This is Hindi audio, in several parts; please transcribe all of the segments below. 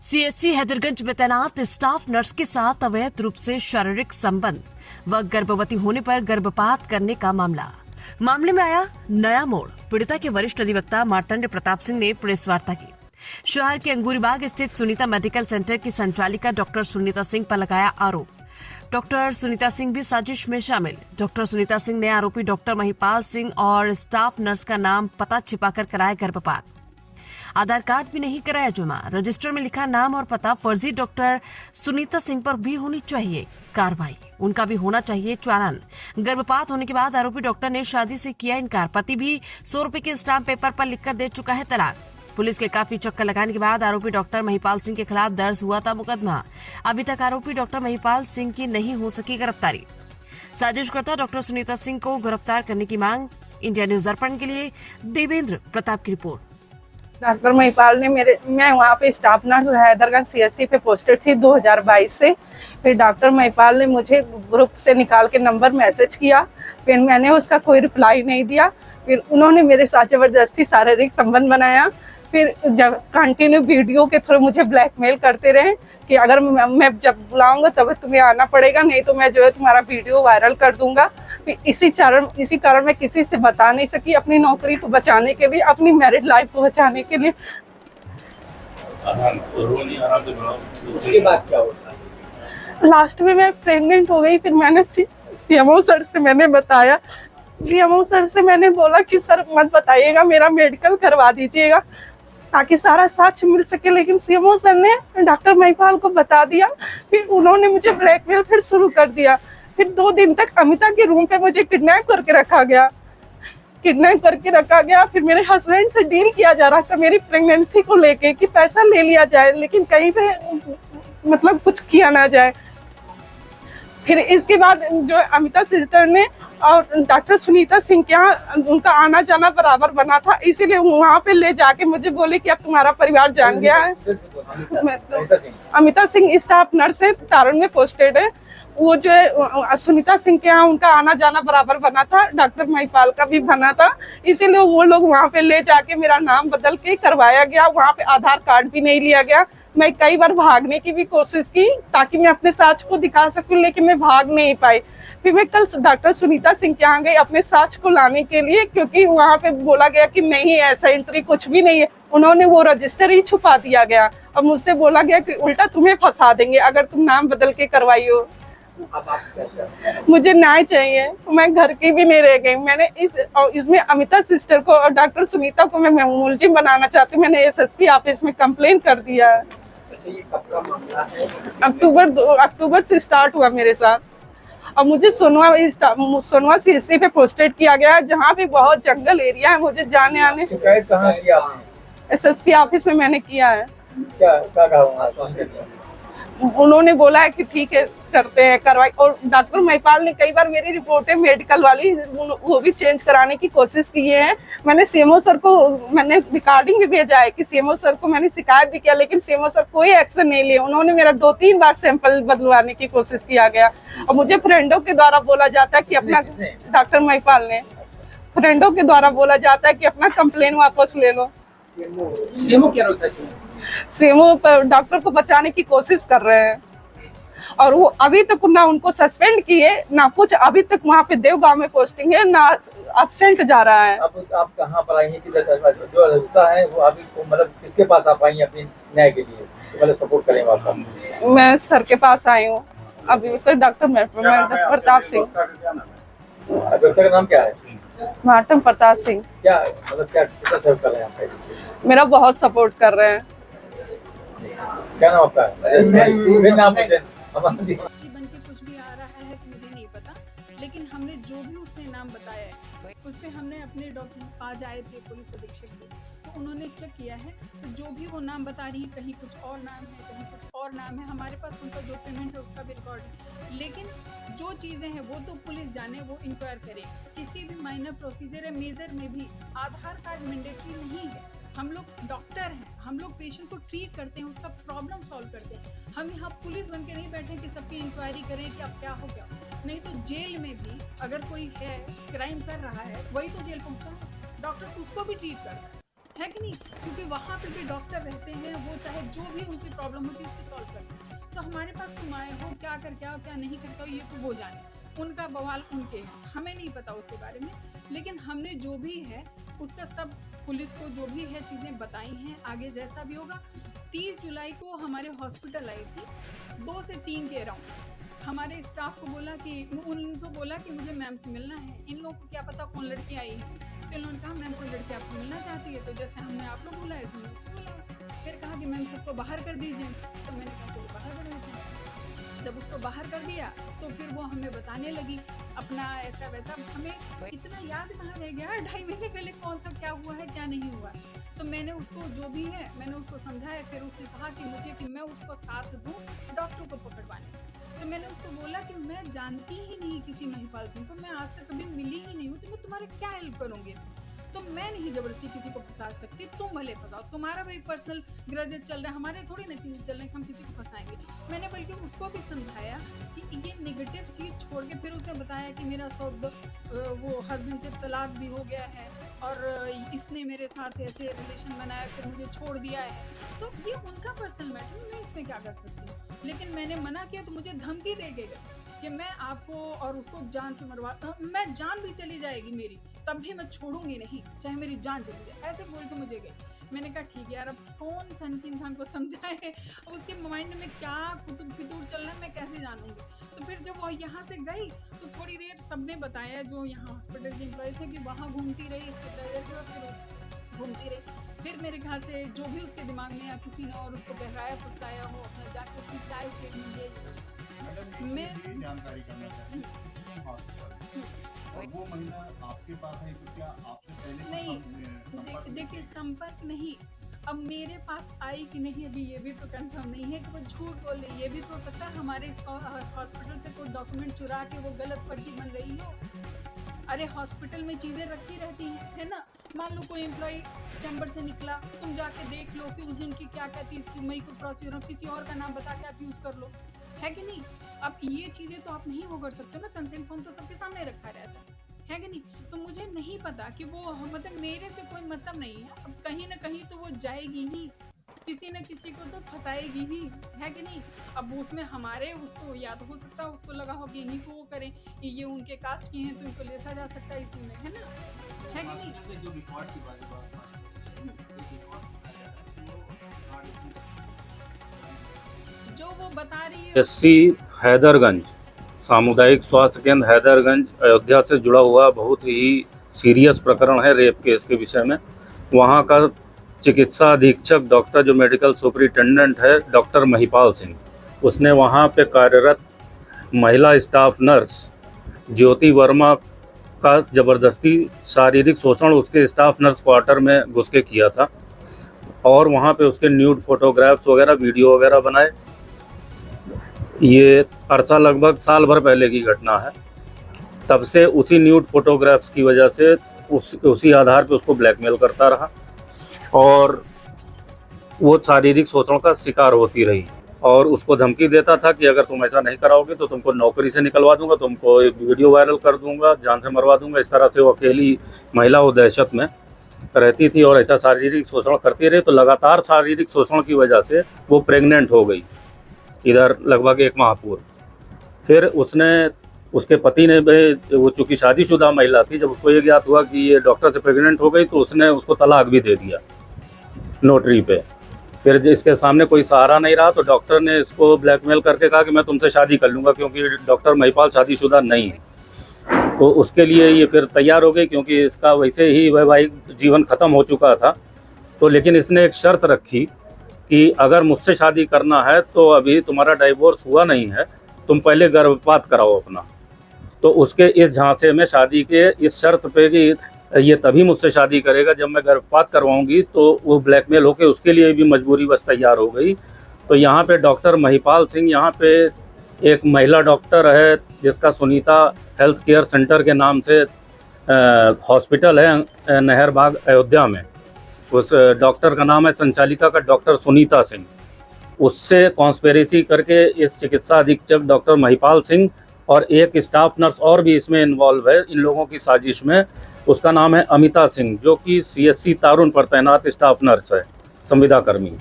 सीएससी हैदरगंज में तैनात स्टाफ नर्स के साथ अवैध रूप से शारीरिक संबंध व गर्भवती होने पर गर्भपात करने का मामले में आया नया मोड़। पीड़िता के वरिष्ठ अधिवक्ता मार्तंड प्रताप सिंह ने प्रेस वार्ता की। शहर के अंगूरीबाग स्थित सुनीता मेडिकल सेंटर की संचालिका डॉक्टर सुनीता सिंह पर लगाया आरोप। डॉक्टर सुनीता सिंह भी साजिश में शामिल। डॉक्टर सुनीता सिंह ने आरोपी डॉक्टर महिपाल सिंह और स्टाफ नर्स का नाम पता छिपाकर कराया गर्भपात। आधार कार्ड भी नहीं कराया जमा। रजिस्टर में लिखा नाम और पता फर्जी। डॉक्टर सुनीता सिंह पर भी होनी चाहिए कार्रवाई, उनका भी होना चाहिए चालान। गर्भपात होने के बाद आरोपी डॉक्टर ने शादी से किया इनकार। पति भी 100 रुपए के स्टाम्प पेपर पर लिखकर दे चुका है तलाक। पुलिस के काफी चक्कर लगाने के बाद आरोपी डॉक्टर महिपाल सिंह के खिलाफ दर्ज हुआ था मुकदमा। अभी तक आरोपी डॉक्टर महिपाल सिंह की नहीं हो सकी गिरफ्तारी। साजिशकर्ता डॉक्टर सुनीता सिंह को गिरफ्तार करने की मांग। इंडिया न्यूज दर्पण के लिए देवेंद्र प्रताप की रिपोर्ट। डॉक्टर महिपाल ने मैं वहाँ पे स्टाफ नर्स हैदरगंज सीएससी पे पोस्टेड थी 2022 से। फिर डॉक्टर महिपाल ने मुझे ग्रुप से निकाल के नंबर मैसेज किया। फिर मैंने उसका कोई रिप्लाई नहीं दिया। फिर उन्होंने मेरे साथ जबरदस्ती शारीरिक संबंध बनाया। फिर जब कंटिन्यू वीडियो के थ्रू मुझे ब्लैकमेल करते रहे कि अगर मैं जब बुलाऊंगा तब तुम्हें आना पड़ेगा, नहीं तो मैं जो है तुम्हारा वीडियो वायरल कर दूंगा। इसी कारण मैं किसी से बता नहीं सकी, अपनी नौकरी को बचाने के लिए, अपनी मैरिड लाइफ को बचाने के लिए। उसके बाद क्या होता है? लास्ट में मैं प्रेग्नेंट हो गई। फिर मैंने सीएमओ सर से मैंने बताया। सीएमओ सर से मैंने बोला कि सर मत बताइएगा, मेरा मेडिकल करवा दीजिएगा ताकि सारा साक्ष्य मिल सके। लेकिन सीएमओ सर ने डॉक्टर महिपाल को बता दिया। फिर उन्होंने मुझे ब्लैकमेल फिर शुरू कर दिया। फिर 2 दिन तक अमिता के रूम पे मुझे किडनैप करके रखा गया। फिर मेरे हस्बैंड से डील किया जा रहा था मेरी प्रेगनेंसी को लेके कि पैसा ले लिया जाए, लेकिन कहीं पे मतलब कुछ किया ना जाए। फिर इसके बाद जो अमिता सिस्टर ने और डॉक्टर सुनीता सिंह के यहाँ उनका आना जाना बराबर बना था, इसीलिए वहाँ पे ले जाके मुझे बोले कि अब तुम्हारा परिवार जान गया है। अमिता सिंह स्टाफ नर्स है, तारण में पोस्टेड है। वो जो है सुनीता सिंह के यहाँ उनका आना जाना बराबर बना था, डॉक्टर महिपाल का भी बना था। इसीलिए वो लोग वहाँ पे ले जाके मेरा नाम बदल के करवाया गया। वहाँ पे आधार कार्ड भी नहीं लिया गया। मैं कई बार भागने की भी कोशिश की ताकि मैं अपने साक्ष्य को दिखा सकूं, लेकिन मैं भाग नहीं पाई। फिर मैं कल डॉक्टर सुनीता सिंह के यहाँ गई अपने साक्ष्य को लाने के लिए, क्योंकि वहाँ पे बोला गया कि नहीं ऐसा एंट्री कुछ भी नहीं है। उन्होंने वो रजिस्टर ही छुपा दिया गया और मुझसे बोला गया कि उल्टा तुम्हें फंसा देंगे अगर तुम नाम बदल के करवाई हो। मुझे न्याय चाहिए। मैं घर की भी नहीं रह गई। मैंने इसमें अमिता सिस्टर को और डॉक्टर सुनीता को मैं मुलजिम बनाना चाहती हूँ। मैंने एसएसपी ऑफिस में कंप्लेन कर दिया है। अच्छा, ये कब का मामला है? अक्टूबर से स्टार्ट हुआ मेरे साथ। और मुझे सोनवा सीएससी पे पोस्टेड किया गया है, जहाँ पे बहुत जंगल एरिया है। मुझे जाने आने शिकायत कहाँ किया आपने? एसएसपी ऑफिस में मैंने किया है। क्या कहा? उन्होंने बोला है कि ठीक है करते हैं कार्रवाई। और डॉक्टर महिपाल ने कई बार मेरी रिपोर्टें मेडिकल वाली वो भी चेंज कराने की कोशिश की है। मैंने सीएमओ सर को मैंने रिकॉर्डिंग भी भेजा है कि सीएमओ सर को मैंने शिकायत भी किया, लेकिन सीएमओ सर कोई एक्शन नहीं लिए। उन्होंने मेरा 2-3 बार सैंपल बदलवाने की कोशिश किया गया। और मुझे फ्रेंडों के द्वारा बोला जाता है कि अपना डॉक्टर महिपाल ने फ्रेंडों के द्वारा बोला जाता है कि अपना कंप्लेन वापस ले लो। सीएमओ क्या रोकता है? सीएमओ डॉक्टर को बचाने की कोशिश कर रहे हैं और वो अभी तक ना उनको सस्पेंड किए ना कुछ। अभी तक वहाँ पे देवगांव में पोस्टिंग है, ना एब्सेंट जा रहा है। अब आप कहाँ पर आई हैं? जो अधिवक्ता है वो अभी मतलब किसके पास आप आई हैं अपने न्याय के लिए, मतलब सपोर्ट करेंगे आपका? मैं सर के पास आई हूँ अभी तक। डॉक्टर प्रताप सिंह। अधिवक्ता का नाम क्या है? मार्तंड प्रताप सिंह। क्या मतलब कितना सहयोग कर रहे हैं आप? मेरा बहुत सपोर्ट कर रहे हैं। क्या नाम आपका? नाम बन के कुछ भी आ रहा है तो मुझे नहीं पता, लेकिन हमने जो भी उसने नाम बताया है उस पर हमने अपने डॉक्टर आज आए थे पुलिस अधीक्षक भी, तो उन्होंने चेक किया है। तो जो भी वो नाम बता रही है, कहीं कुछ और नाम है, कहीं कुछ और नाम है। हमारे पास उनका जो पेमेंट है उसका भी रिकॉर्ड है, लेकिन जो चीज़ें हैं वो तो पुलिस जाने, वो इंक्वायर करे। किसी भी माइनर प्रोसीजर या मेजर में भी आधार कार्ड मैंडेटरी नहीं है। हम लोग डॉक्टर हैं, हम लोग पेशेंट को ट्रीट करते हैं, उसका प्रॉब्लम सॉल्व करते हैं। हम यहाँ पुलिस बन के नहीं बैठे कि सबकी इंक्वायरी करें कि अब क्या हो गया। नहीं तो जेल में भी अगर कोई है क्राइम कर रहा है, वही तो जेल पहुँचा है, डॉक्टर उसको भी ट्रीट करता है। है कि नहीं? क्योंकि वहाँ पे भी डॉक्टर रहते हैं, वो चाहे जो भी उनकी प्रॉब्लम होती है उसको सॉल्व करते हैं। तो हमारे पास तुम आए हो, क्या करके आओ क्या नहीं करके आओ ये तो वो जाने, उनका बवाल उनके हैं, हमें नहीं पता उसके बारे में। लेकिन हमने जो भी है उसका सब पुलिस को जो भी है चीज़ें बताई हैं, आगे जैसा भी होगा। 30 जुलाई को हमारे हॉस्पिटल आई थी 2 से 3 के अराउंड। हमारे स्टाफ को बोला कि उनसे बोला कि मुझे मैम से मिलना है। इन लोगों को क्या पता कौन लड़की आई है, तो इन्होंने कहा मैम कोई लड़की आपसे मिलना चाहती है। तो जैसे हमने आप लोग बोला ऐसे मैंने उसको बोला। फिर कहा कि मैम सबको बाहर कर दीजिए। तो मैंने कहा चलो बाहर कर देते हैं। जब उसको बाहर कर दिया तो फिर वो हमें बताने लगी अपना ऐसा वैसा। हमें इतना याद कहाँ रह गया 2.5 महीने पहले कौन सा क्या हुआ है क्या नहीं हुआ। तो मैंने उसको जो भी है मैंने उसको समझाया। फिर उसने कहा कि मुझे कि मैं उसको साथ दूँ डॉक्टर को पकड़वाने। तो मैंने उसको बोला कि मैं जानती ही नहीं किसी महिपाल सिंह को, मैं आज तक कभी मिली ही नहीं हूँ, तो मैं तुम्हारे क्या हेल्प करूँगी इसमें। तो मैं नहीं जबरदस्ती किसी को फंसा सकती, तुम भले फंसाओ, तुम्हारा भी पर्सनल ग्रजेस चल रहा है, हमारे थोड़ी ना चीज़ चल रहे हैं हम किसी को फंसाएंगे। मैंने बल्कि उसको भी समझाया कि ये नेगेटिव चीज़ छोड़ के। फिर उसने बताया कि मेरा वो हस्बैंड से तलाक भी हो गया है और इसने मेरे साथ ऐसे रिलेशन बनाया फिर मुझे छोड़ दिया है। तो ये उनका पर्सनल मैटर, मैं इसमें क्या कर सकती हूँ। लेकिन मैंने मना किया तो मुझे धमकी दे गए कि मैं आपको और उसको जान से मरवाता हूँ, मैं जान भी चली जाएगी मेरी तब भी मैं छोड़ूंगी नहीं, चाहे मेरी जान चली जाए, ऐसे बोल के मुझे गई। मैंने कहा ठीक है यार, अब कौन सन की इंसान को समझाए, अब उसके माइंड में क्या कुतुब फितूर चल रहा है मैं कैसे जानूंगी। तो फिर जब वो यहाँ से गई तो थोड़ी देर सबने बताया जो यहाँ हॉस्पिटल के एम्प्लॉय थे कि वहाँ घूमती रही, फिर घूमती रही। फिर मेरे ख्याल से जो भी उसके दिमाग में या किसी ने और उसको बहकाया फुसलाया हो, अपने जाके उसकी क्या स्टेटमेंट दिए। मैं जानकारी करना चाहती हूँ और वो महिला आपके पास है तो क्या आपसे पहले नहीं देखिए संपर्क नहीं, अब मेरे पास आई कि नहीं अभी ये भी तो कंफर्म नहीं है कि वो झूठ बोल रही। ये भी तो हो सकता है हमारे हॉस्पिटल से कोई डॉक्यूमेंट चुरा के वो गलत फर्जी बन रही हो। अरे हॉस्पिटल में चीज़ें रखी रहती हैं, है ना। मान लो कोई एम्प्लॉय चैम्बर से निकला, तुम जाके देख लो कि उस दिन की क्या क्या 30 मई को प्रोसीजर, किसी और का नाम बता के आप यूज़ कर लो, है कि नहीं। अब ये चीज़ें तो आप नहीं वो कर सकते ना, कंसेंट फॉर्म तो सबके सामने रखा रहता है कि नहीं। तो मुझे नहीं पता कि वो मतलब मेरे से कोई मतलब नहीं है। अब कहीं ना कहीं तो वो जाएगी ही, किसी न किसी को तो फंसाएगी ही, है कि नहीं। अब उसमें हमारे उसको याद हो सकता है उसको लगा हो कि इन्हीं को वो करें, ये उनके कास्ट की हैं तो इनको लेता जा सकता है इसी में, है ना, है कि नहीं। जो वो बता रही है एससी हैदरगंज सामुदायिक स्वास्थ्य केंद्र हैदरगंज अयोध्या से जुड़ा हुआ बहुत ही सीरियस प्रकरण है रेप केस के विषय में। वहाँ का चिकित्सा अधीक्षक डॉक्टर जो मेडिकल सुपरिटेंडेंट है डॉक्टर महिपाल सिंह, उसने वहाँ पे कार्यरत महिला स्टाफ नर्स ज्योति वर्मा का ज़बरदस्ती शारीरिक शोषण उसके स्टाफ नर्स क्वार्टर में घुस के किया था और वहाँ पे उसके न्यूड फोटोग्राफ्स वगैरह वीडियो वगैरह बनाए। ये अरसा लगभग साल भर पहले की घटना है। तब से उसी न्यूड फोटोग्राफ्स की वजह से उसी आधार पे उसको ब्लैकमेल करता रहा और वो शारीरिक शोषण का शिकार होती रही और उसको धमकी देता था कि अगर तुम ऐसा नहीं कराओगे तो तुमको नौकरी से निकलवा दूंगा, तुमको वीडियो वायरल कर दूंगा, जान से मरवा दूंगा। इस तरह से वो अकेली महिला वो दहशत में रहती थी और ऐसा शारीरिक शोषण करती रही। तो लगातार शारीरिक शोषण की वजह से वो प्रेग्नेंट हो गई इधर लगभग 1 माह पूर्व। फिर उसके पति ने, वो चूँकि शादीशुदा महिला थी, जब उसको ये ज्ञात हुआ कि ये डॉक्टर से प्रेग्नेंट हो गई तो उसने उसको तलाक भी दे दिया नोटरी पे। फिर इसके सामने कोई सहारा नहीं रहा तो डॉक्टर ने इसको ब्लैकमेल करके कहा कि मैं तुमसे शादी कर लूँगा, क्योंकि डॉक्टर महिपाल शादीशुदा नहीं है। तो उसके लिए ये फिर तैयार हो गई क्योंकि इसका वैसे ही वैवाहिक जीवन ख़त्म हो चुका था। तो लेकिन इसने एक शर्त रखी कि अगर मुझसे शादी करना है तो अभी तुम्हारा डाइवोर्स हुआ नहीं है, तुम पहले गर्भपात कराओ अपना। तो उसके इस झांसे में शादी के इस शर्त पे कि ये तभी मुझसे शादी करेगा जब मैं गर्भपात करवाऊंगी, तो वो ब्लैकमेल होकर उसके लिए भी मजबूरी बस तैयार हो गई। तो यहाँ पे डॉक्टर महिपाल सिंह, यहाँ पे एक महिला डॉक्टर है जिसका सुनीता हेल्थ केयर सेंटर के नाम से हॉस्पिटल है नहरबाग अयोध्या में। उस डॉक्टर का नाम है संचालिका का डॉक्टर सुनीता सिंह। उससे कॉन्स्पिरेसी करके इस चिकित्सा अधीक्षक डॉक्टर महिपाल सिंह और एक स्टाफ नर्स और भी इसमें इन्वॉल्व है। इन लोगों की साजिश में उसका नाम है अमिता सिंह, जो कि CSC तारुण पर तैनात स्टाफ नर्स है, संविदा कर्मी।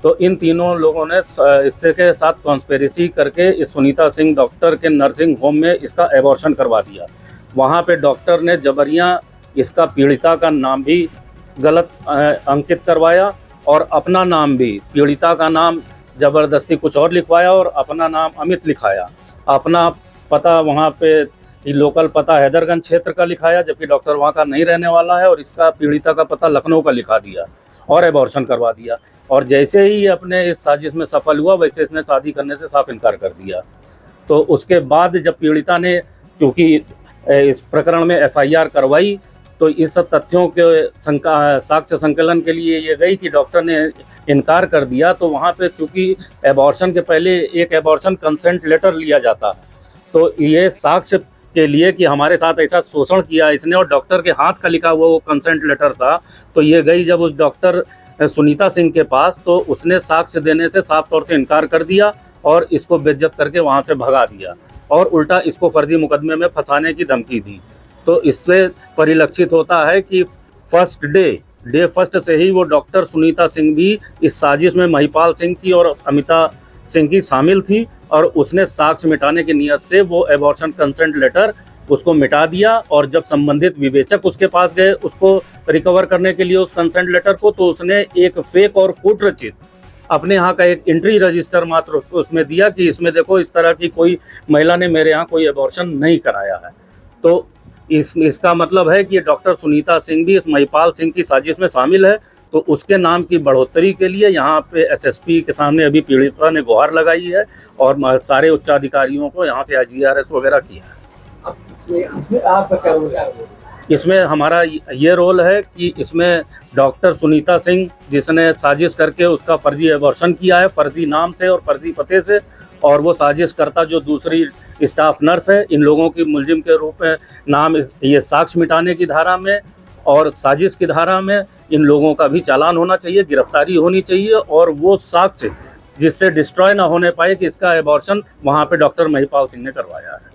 तो इन तीनों लोगों ने इससे के साथ कॉन्स्पिरेसी करके इस सुनीता सिंह डॉक्टर के नर्सिंग होम में इसका एबॉर्शन करवा दिया। वहाँ पे डॉक्टर ने जबरियाँ इसका पीड़िता का नाम भी गलत अंकित करवाया और अपना नाम भी, पीड़िता का नाम ज़बरदस्ती कुछ और लिखवाया और अपना नाम अमित लिखाया। अपना पता वहाँ पे लोकल पता हैदरगंज क्षेत्र का लिखाया, जबकि डॉक्टर वहाँ का नहीं रहने वाला है, और इसका पीड़िता का पता लखनऊ का लिखा दिया और एबॉर्शन करवा दिया। और जैसे ही ये अपने इस साजिश में सफल हुआ, वैसे इसने शादी करने से साफ इनकार कर दिया। तो उसके बाद जब पीड़िता ने, क्योंकि इस प्रकरण में FIR करवाई, तो इस सब तथ्यों के साक्ष्य संकलन के लिए ये गई कि डॉक्टर ने इनकार कर दिया। तो वहाँ पे चूँकि एबॉर्शन के पहले एक एबॉर्शन कंसेंट लेटर लिया जाता है, तो ये साक्ष्य के लिए कि हमारे साथ ऐसा शोषण किया इसने, और डॉक्टर के हाथ का लिखा हुआ वो कंसेंट लेटर था। तो ये गई जब उस डॉक्टर सुनीता सिंह के पास, तो उसने साक्ष्य देने से साफ तौर से इनकार कर दिया और इसको बेइज्जत करके वहाँ से भगा दिया, और उल्टा इसको फर्जी मुकदमे में फंसाने की धमकी दी। तो इससे परिलक्षित होता है कि डे फर्स्ट से ही वो डॉक्टर सुनीता सिंह भी इस साजिश में महिपाल सिंह की और अमिता सिंह की शामिल थी, और उसने साक्ष्य मिटाने की नीयत से वो एबॉर्शन कंसेंट लेटर उसको मिटा दिया। और जब संबंधित विवेचक उसके पास गए उसको रिकवर करने के लिए उस कंसेंट लेटर को, तो उसने एक फेक और कूट रचित अपने यहाँ का एक एंट्री रजिस्टर मात्र उसमें दिया कि इसमें देखो इस तरह की कोई महिला ने मेरे यहाँ कोई एबॉर्शन नहीं कराया है। तो इसका मतलब है कि डॉक्टर सुनीता सिंह भी इस महिपाल सिंह की साजिश में शामिल है। तो उसके नाम की बढ़ोतरी के लिए यहाँ पे SSP के सामने अभी पीड़िता ने गुहार लगाई है और सारे उच्चाधिकारियों को यहाँ से IGRS वगैरह किया है। अब इसमें आपका क्या रोल है? इसमें हमारा ये रोल है कि इसमें डॉक्टर सुनीता सिंह, जिसने साजिश करके उसका फर्जी एबॉर्शन किया है, फर्जी नाम से और फर्जी पते से, और वो साजिश करता जो दूसरी स्टाफ नर्स है, इन लोगों की मुलजिम के रूप में नाम ये साक्ष्य मिटाने की धारा में और साजिश की धारा में इन लोगों का भी चालान होना चाहिए, गिरफ्तारी होनी चाहिए, और वो साक्ष्य जिससे डिस्ट्रॉय ना होने पाए कि इसका एबॉर्शन वहाँ पे डॉक्टर महिपाल सिंह ने करवाया है।